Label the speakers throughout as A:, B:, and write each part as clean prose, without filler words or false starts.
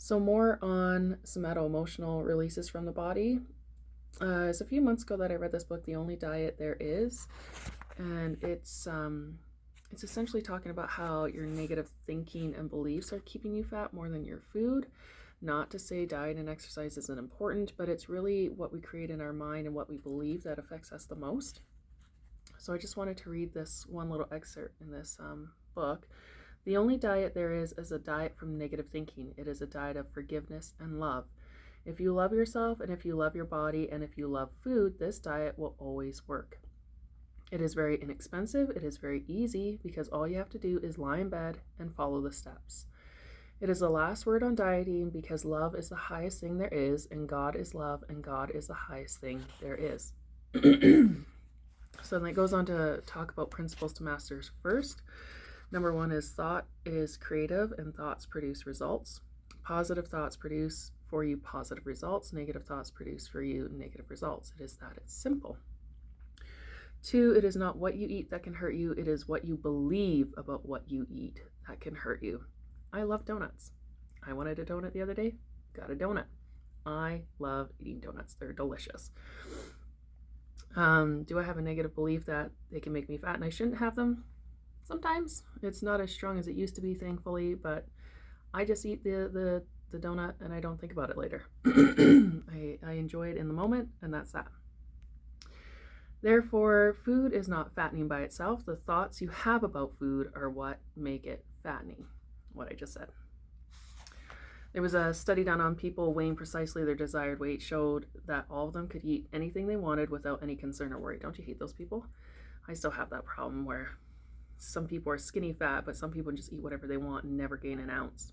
A: So more on somato-emotional releases from the body. It's a few months ago that I read this book, The Only Diet There Is, and it's essentially talking about how your negative thinking and beliefs are keeping you fat more than your food. Not to say diet and exercise isn't important, but it's really what we create in our mind and what we believe that affects us the most. So I just wanted to read this one little excerpt in this book. The only diet there is a diet from negative thinking. It is a diet of forgiveness and love. If you love yourself and if you love your body and if you love food, this diet will always work. It is very inexpensive. It is very easy because all you have to do is lie in bed and follow the steps. It is the last word on dieting because love is the highest thing there is, and God is love, and God is the highest thing there is. So then it goes on to talk about principles to masters first. Number one is thought is creative and thoughts produce results. Positive thoughts produce for you positive results. Negative thoughts produce for you negative results. It is that it's simple. Two, it is not what you eat that can hurt you. It is what you believe about what you eat that can hurt you. I love donuts. I wanted a donut the other day. Got a donut. I love eating donuts. They're delicious. Do I have a negative belief that they can make me fat and I shouldn't have them? Sometimes. It's not as strong as it used to be, thankfully, but I just eat the donut and I don't think about it later. I enjoy it in the moment, and that's that. Therefore, food is not fattening by itself. The thoughts you have about food are what make it fattening, what I just said. There was a study done on people weighing precisely their desired weight, showed that all of them could eat anything they wanted without any concern or worry. Don't you hate those people? I still have that problem where some people are skinny fat, but some people just eat whatever they want and never gain an ounce.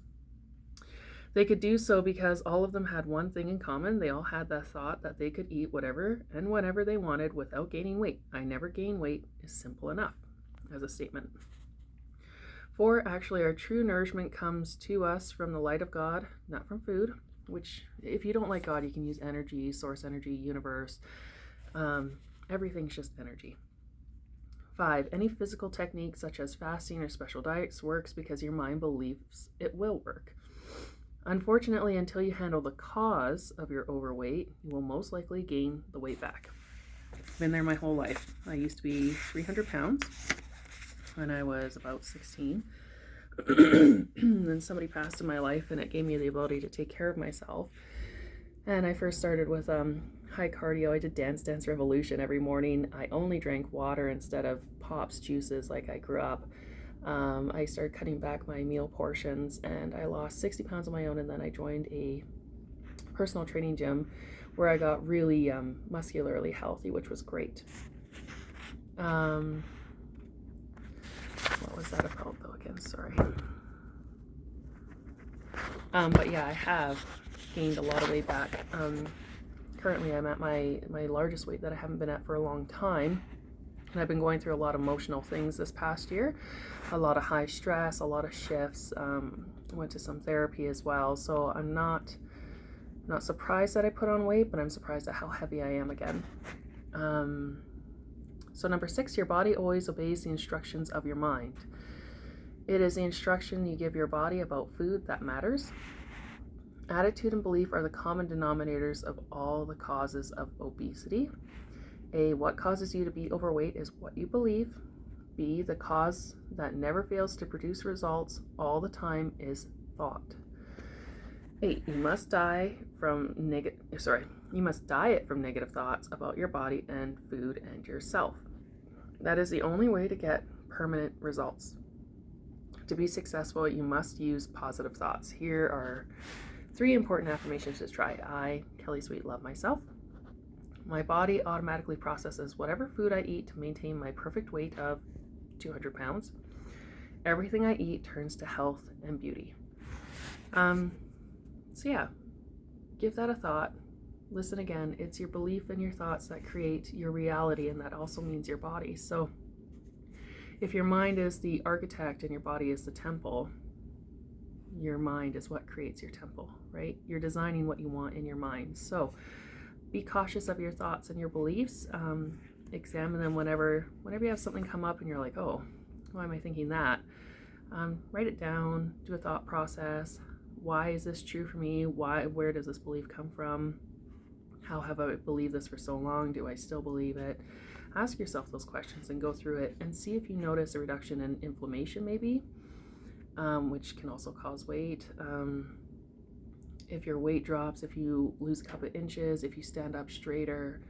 A: They could do so because all of them had one thing in common. They all had the thought that they could eat whatever and whenever they wanted without gaining weight. I never gain weight is simple enough as a statement. For actually, our true nourishment comes to us from the light of God, not from food, which if you don't like God, you can use energy, source energy, universe. Everything's just energy. 5, any physical technique such as fasting or special diets works because your mind believes it will work. Unfortunately, until you handle the cause of your overweight, you will most likely gain the weight back. I've been there my whole life. I used to be 300 pounds when I was about 16. Then somebody passed in my life and it gave me the ability to take care of myself. And I first started with high cardio. I did Dance Dance Revolution every morning. I only drank water instead of pops, juices like I grew up. I started cutting back my meal portions and I lost 60 pounds on my own, and then I joined a personal training gym where I got really muscularly healthy, which was great. What was that about though again? Sorry. But yeah, I have gained a lot of weight back. Currently I'm at my largest weight that I haven't been at for a long time. And I've been going through a lot of emotional things this past year, a lot of high stress, a lot of shifts. Went to some therapy as well. So I'm not surprised that I put on weight, but I'm surprised at how heavy I am again. So number 6, your body always obeys the instructions of your mind. It is the instruction you give your body about food that matters. Attitude and belief are the common denominators of all the causes of obesity. A, what causes you to be overweight is what you believe. B, the cause that never fails to produce results all the time is thought. 8, you must diet from negative thoughts about your body and food and yourself. That is the only way to get permanent results. To be successful, you must use positive thoughts. Here are 3 important affirmations to try. I, Kelly Sweet, love myself. My body automatically processes whatever food I eat to maintain my perfect weight of 200 pounds. Everything I eat turns to health and beauty. So yeah, give that a thought. Listen again. It's your belief and your thoughts that create your reality, and that also means your body. So if your mind is the architect and your body is the temple, your mind is what creates your temple, right? You're designing what you want in your mind. So be cautious of your thoughts and your beliefs. Examine them whenever you have something come up and you're like, oh, why am I thinking that? Write it down, do a thought process, why is this true for me? Where does this belief come from? How have I believed this for so long? Do I still believe it? Ask yourself those questions and go through it and see if you notice a reduction in inflammation, maybe, which can also cause weight. If your weight drops, if you lose a couple of inches, if you stand up straighter,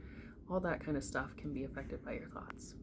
A: all that kind of stuff can be affected by your thoughts.